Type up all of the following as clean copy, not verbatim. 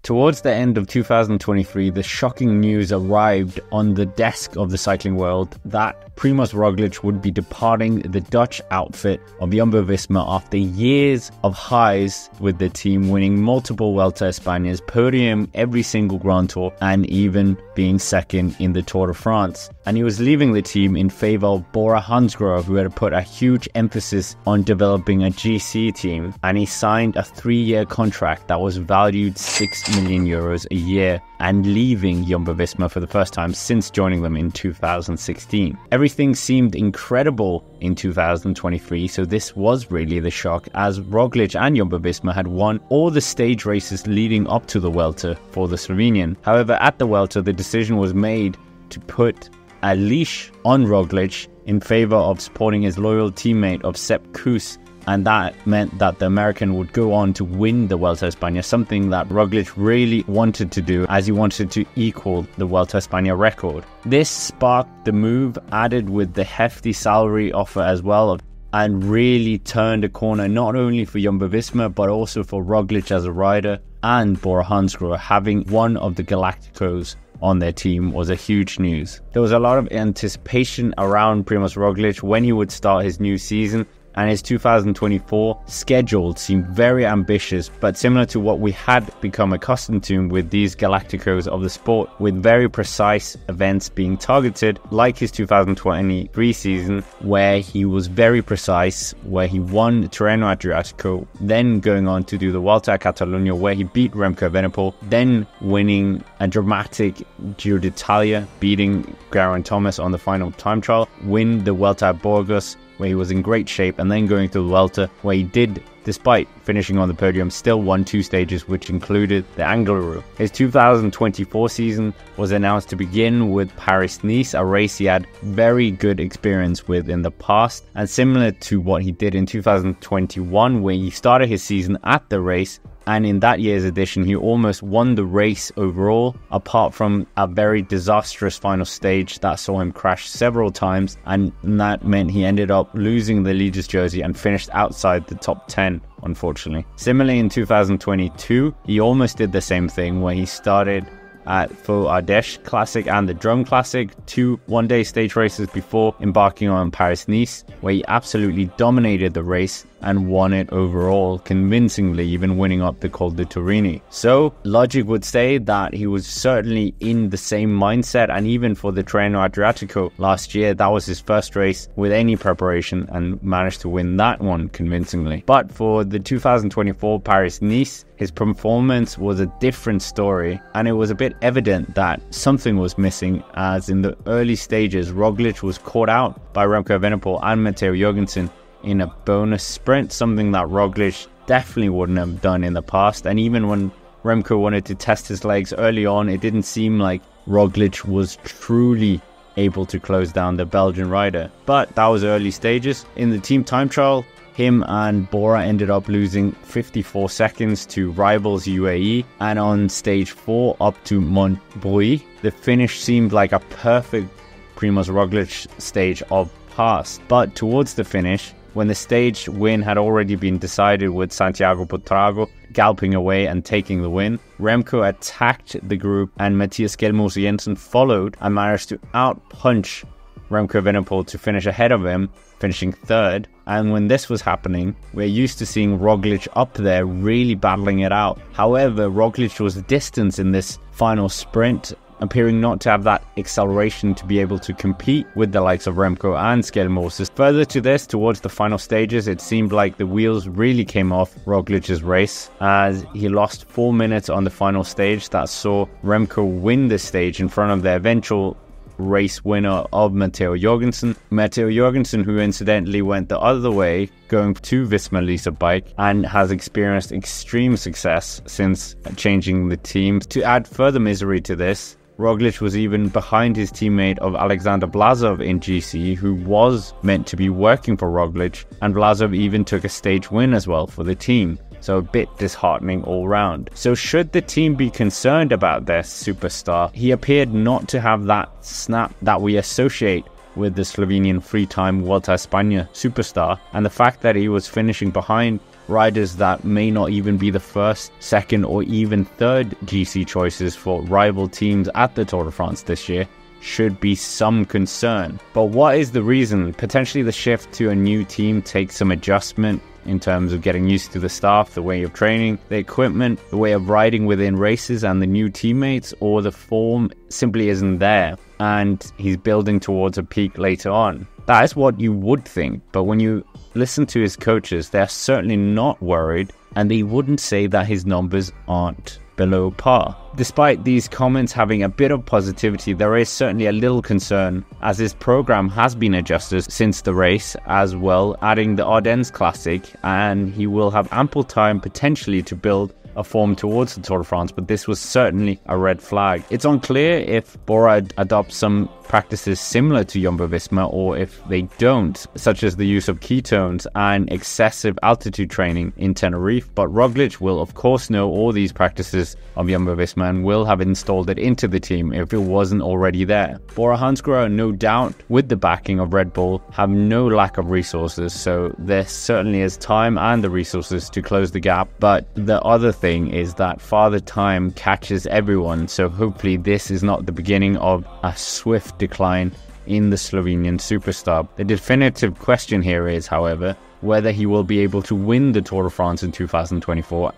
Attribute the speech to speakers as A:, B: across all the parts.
A: Towards the end of 2023, the shocking news arrived on the desk of the cycling world that Primož Roglič would be departing the Dutch outfit of Jumbo-Visma after years of highs with the team, winning multiple Vuelta a Españas, podium every single Grand Tour, and even being second in the Tour de France. And he was leaving the team in favour of Bora Hansgrohe, who had put a huge emphasis on developing a GC team, and he signed a 3-year contract that was valued €6 million a year, and leaving Jumbo-Visma for the first time since joining them in 2016. Everything seemed incredible in 2023, so this was really the shock, as Roglič and Jumbo-Visma had won all the stage races leading up to the Vuelta for the Slovenian. However, at the Vuelta, the decision was made to put a leash on Roglič in favour of supporting his loyal teammate of Sepp Kuss, and that meant that the American would go on to win the Vuelta a España, something that Roglič really wanted to do, as he wanted to equal the Vuelta a España record. This sparked the move, added with the hefty salary offer as well, and really turned a corner not only for Jumbo-Visma but also for Roglič as a rider, and Bora Hansgrohe having one of the Galacticos on their team was a huge news. There was a lot of anticipation around Primož Roglič when he would start his new season, and his 2024 schedule seemed very ambitious, but similar to what we had become accustomed to with these Galacticos of the sport, with very precise events being targeted, like his 2023 season, where he was very precise, where he won Tirreno Adriatico, then going on to do the Vuelta a Catalunya, where he beat Remco Evenepoel, then winning a dramatic Giro d'Italia, beating Geraint Thomas on the final time trial, win the Vuelta a Burgos, where he was in great shape, and then going to the Vuelta, where he did, despite finishing on the podium, still won 2 stages, which included the Angliru. His 2024 season was announced to begin with Paris-Nice, a race he had very good experience with in the past, and similar to what he did in 2021, where he started his season at the race, and in that year's edition he almost won the race overall, apart from a very disastrous final stage that saw him crash several times, and that meant he ended up losing the leader's jersey and finished outside the top 10, unfortunately. Similarly, in 2022 he almost did the same thing, where he started at Faux Ardèche Classic and the Drum Classic, 2 one-day stage races before embarking on Paris-Nice, where he absolutely dominated the race and won it overall convincingly, even winning up the Col de Turini. So logic would say that he was certainly in the same mindset, and even for the Tirreno Adriatico last year, that was his first race with any preparation, and managed to win that one convincingly. But for the 2024 Paris-Nice, his performance was a different story, and it was a bit evident that something was missing, as in the early stages Roglič was caught out by Remco Evenepoel and Matteo Jorgensen in a bonus sprint, something that Roglič definitely wouldn't have done in the past. And even when Remco wanted to test his legs early on, it didn't seem like Roglič was truly able to close down the Belgian rider. But that was early stages. In the team time trial, him and Bora ended up losing 54 seconds to rivals UAE, and on stage 4 up to Montbrouilly, the finish seemed like a perfect Primož Roglič stage of pass. But towards the finish, when the stage win had already been decided with Santiago Buitrago galloping away and taking the win, Remco attacked the group, and Mathias Skjelmose Jensen followed and managed to outpunch Remco Evenepoel to finish ahead of him, finishing 3rd. And when this was happening, we're used to seeing Roglič up there really battling it out. However, Roglič was distanced in this final sprint, appearing not to have that acceleration to be able to compete with the likes of Remco and Skjelmose. Further to this, towards the final stages, it seemed like the wheels really came off Roglic's race, as he lost 4 minutes on the final stage that saw Remco win the stage in front of the eventual race winner of Matteo Jorgensen. Matteo Jorgensen, who incidentally went the other way, going to Visma Lease bike, and has experienced extreme success since changing the team. To add further misery to this, Roglič was even behind his teammate of Alexander Vlasov in GC, who was meant to be working for Roglič, and Vlasov even took a stage win as well for the team. So a bit disheartening all round. So should the team be concerned about their superstar? He appeared not to have that snap that we associate with the Slovenian free-time Vuelta a España superstar, and the fact that he was finishing behind riders that may not even be the first, second, or even third GC choices for rival teams at the Tour de France this year should be some concern. But what is the reason? Potentially the shift to a new team takes some adjustment in terms of getting used to the staff, the way of training, the equipment, the way of riding within races and the new teammates, or the form simply isn't there and he's building towards a peak later on. That is what you would think, but when you listen to his coaches, they're certainly not worried, and they wouldn't say that his numbers aren't below par. Despite these comments having a bit of positivity, there is certainly a little concern, as his program has been adjusted since the race as well, adding the Ardennes Classic, and he will have ample time potentially to build a form towards the Tour de France, but this was certainly a red flag. It's unclear if Bora adopts some practices similar to Jumbo-Visma or if they don't, such as the use of ketones and excessive altitude training in Tenerife, but Roglič will of course know all these practices of Jumbo-Visma and will have installed it into the team if it wasn't already there. Bora Hansgrohe, no doubt, with the backing of Red Bull, have no lack of resources, so there certainly is time and the resources to close the gap, but the other thing is that Father Time catches everyone, so hopefully this is not the beginning of a swift decline in the Slovenian superstar. The definitive question here is, however, whether he will be able to win the Tour de France in 2024,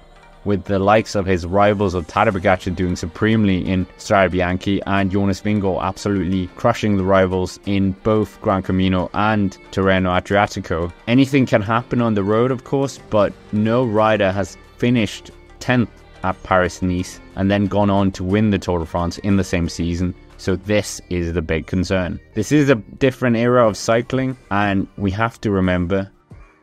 A: with the likes of his rivals of Tadej Pogačar doing supremely in Strade Bianche and Jonas Vingegaard absolutely crushing the rivals in both Gran Camino and Tirreno Adriatico. Anything can happen on the road, of course, but no rider has finished 10th at Paris-Nice and then gone on to win the Tour de France in the same season. So this is the big concern. This is a different era of cycling, and we have to remember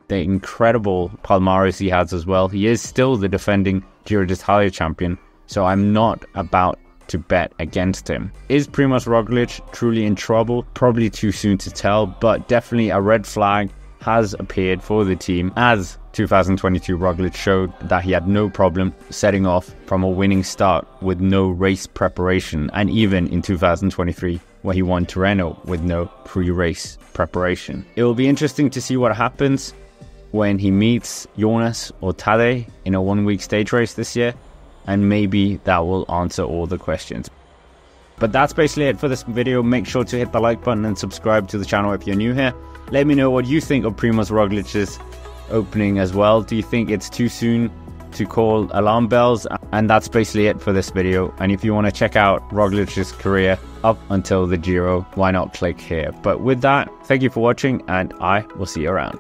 A: the incredible palmares he has as well. He is still the defending Giro d'Italia champion, so I'm not about to bet against him. Is Primož Roglič truly in trouble? Probably too soon to tell, but definitely a red flag has appeared for the team, as 2022 Roglič showed that he had no problem setting off from a winning start with no race preparation, and even in 2023 where he won Tirreno with no pre-race preparation. It will be interesting to see what happens when he meets Jonas or Tadej in a one-week stage race this year, and maybe that will answer all the questions. But that's basically it for this video. Make sure to hit the like button and subscribe to the channel if you're new here. Let me know what you think of Primož Roglic's opening as well. Do you think it's too soon to call alarm bells? And that's basically it for this video. And if you want to check out Roglic's career up until the Giro, why not click here? But with that, thank you for watching, and I will see you around.